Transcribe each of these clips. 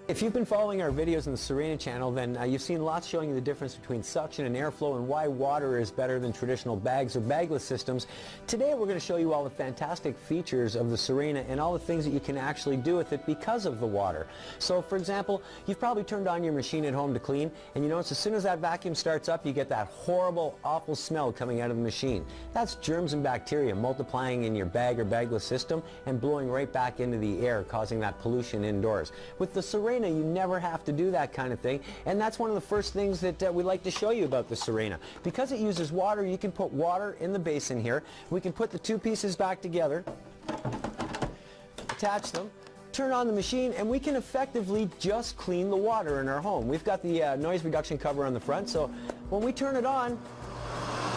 If you've been following our videos on the Sirena channel, then you've seen lots showing you the difference between suction and airflow and why water is better than traditional bags or bagless systems. Today we're going to show you all the fantastic features of the Sirena and all the things that you can actually do with it because of the water. So for example, you've probably turned on your machine at home to clean, and you notice as soon as that vacuum starts up, you get that horrible, awful smell coming out of the machine. That's germs and bacteria multiplying in your bag or bagless system and blowing right back into the air, causing that pollution indoors. With the Sirena, you never have to do that kind of thing, and that's one of the first things that we like to show you about the Sirena. Because it uses water, you can put water in the basin here. We can put the two pieces back together, attach them, turn on the machine, and we can effectively just clean the water in our home. We've got the noise reduction cover on the front, so when we turn it on,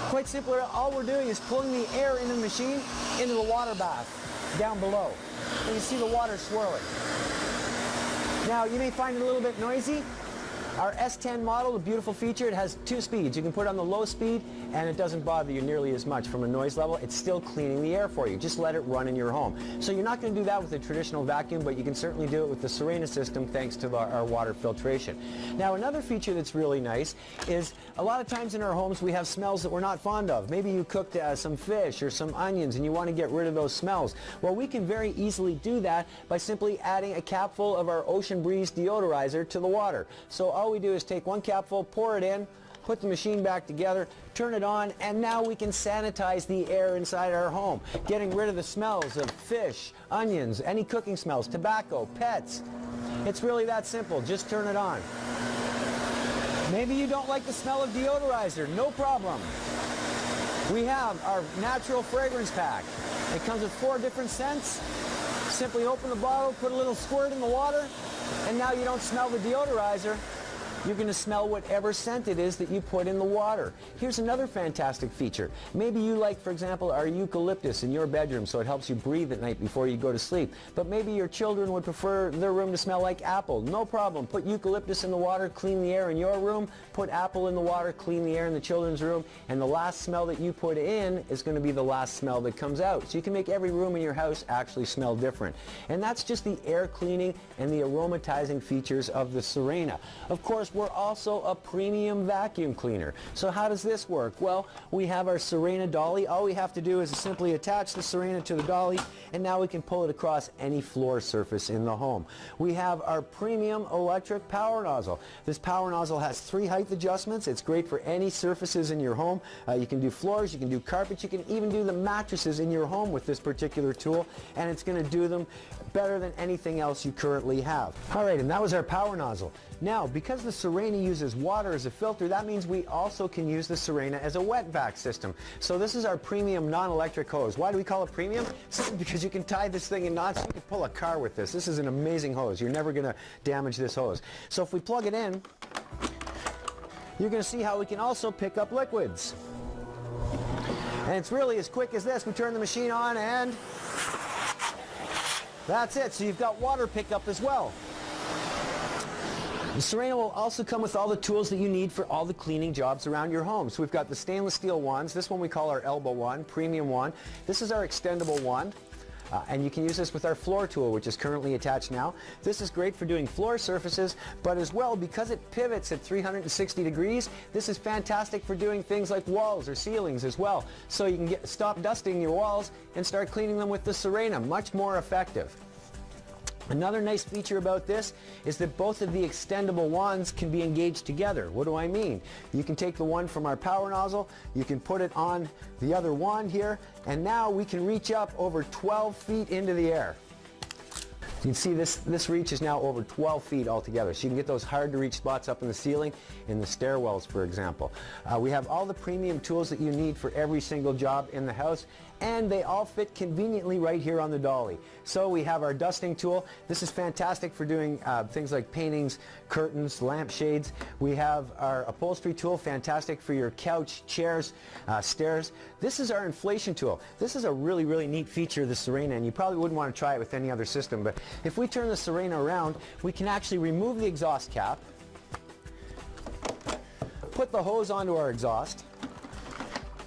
quite simply, all we're doing is pulling the air into the machine into the water bath down below. And you see the water swirling. Now, you may find it a little bit noisy. Our S10 model, a beautiful feature, it has two speeds. You can put it on the low speed, and it doesn't bother you nearly as much from a noise level. It's still cleaning the air for you. Just let it run in your home. So you're not going to do that with a traditional vacuum, but you can certainly do it with the Sirena system thanks to our water filtration. Now, another feature that's really nice is a lot of times in our homes we have smells that we're not fond of. Maybe you cooked some fish or some onions and you want to get rid of those smells. Well, we can very easily do that by simply adding a capful of our Ocean Breeze deodorizer to the water. So all we do is take one capful, pour it in, put the machine back together, turn it on, and now we can sanitize the air inside our home, getting rid of the smells of fish, onions, any cooking smells, tobacco, pets. It's really that simple. Just turn it on. Maybe you don't like the smell of deodorizer. No problem. We have our natural fragrance pack. It comes with 4 different scents. Simply open the bottle, put a little squirt in the water, and now you don't smell the deodorizer. You're going to smell whatever scent it is that you put in the water. Here's another fantastic feature. Maybe you like, for example, our eucalyptus in your bedroom so it helps you breathe at night before you go to sleep. But maybe your children would prefer their room to smell like apple. No problem. Put eucalyptus in the water, clean the air in your room. Put apple in the water, clean the air in the children's room. And the last smell that you put in is going to be the last smell that comes out. So you can make every room in your house actually smell different. And that's just the air cleaning and the aromatizing features of the Sirena. Of course, we're also a premium vacuum cleaner. So how does this work? Well, we have our Sirena dolly. All we have to do is simply attach the Sirena to the dolly, and now we can pull it across any floor surface in the home. We have our premium electric power nozzle. This power nozzle has 3 height adjustments. It's great for any surfaces in your home. You can do floors, you can do carpets, you can even do the mattresses in your home with this particular tool, and it's going to do them better than anything else you currently have. Alright, and that was our power nozzle. Now, because the Sirena uses water as a filter, that means we also can use the Sirena as a wet vac system. So this is our premium non-electric hose. Why do we call it premium? Simply because you can tie this thing in knots. You can pull a car with this. This is an amazing hose. You're never going to damage this hose. So if we plug it in, you're going to see how we can also pick up liquids. And it's really as quick as this. We turn the machine on and that's it. So you've got water pickup as well. The Sirena will also come with all the tools that you need for all the cleaning jobs around your home. So we've got the stainless steel wands. This one we call our elbow wand, premium wand. This is our extendable wand. And you can use this with our floor tool, which is currently attached now. This is great for doing floor surfaces, but as well, because it pivots at 360 degrees, this is fantastic for doing things like walls or ceilings as well. So you can stop dusting your walls and start cleaning them with the Sirena. Much more effective. Another nice feature about this is that both of the extendable wands can be engaged together. What do I mean? You can take the one from our power nozzle, you can put it on the other wand here, and now we can reach up over 12 feet into the air. You can see this reach is now over 12 feet altogether, so you can get those hard to reach spots up in the ceiling, in the stairwells, for example. We have all the premium tools that you need for every single job in the house, and they all fit conveniently right here on the dolly. So we have our dusting tool. This is fantastic for doing things like paintings, curtains, lampshades. We have our upholstery tool, fantastic for your couch, chairs, stairs. This is our inflation tool. This is a really, really neat feature of the Sirena, and you probably wouldn't want to try it with any other system, but if we turn the Sirena around, we can actually remove the exhaust cap, put the hose onto our exhaust,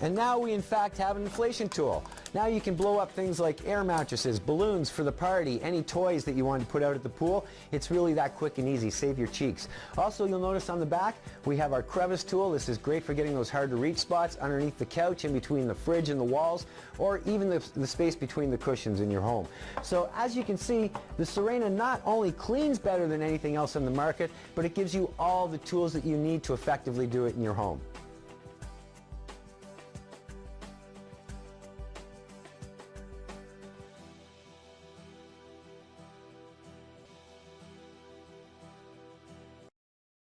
and now we in fact have an inflation tool. Now you can blow up things like air mattresses, balloons for the party, any toys that you want to put out at the pool. It's really that quick and easy. Save your cheeks. Also, you'll notice on the back, we have our crevice tool. This is great for getting those hard to reach spots underneath the couch, in between the fridge and the walls, or even the space between the cushions in your home. So as you can see, the Sirena not only cleans better than anything else on the market, but it gives you all the tools that you need to effectively do it in your home.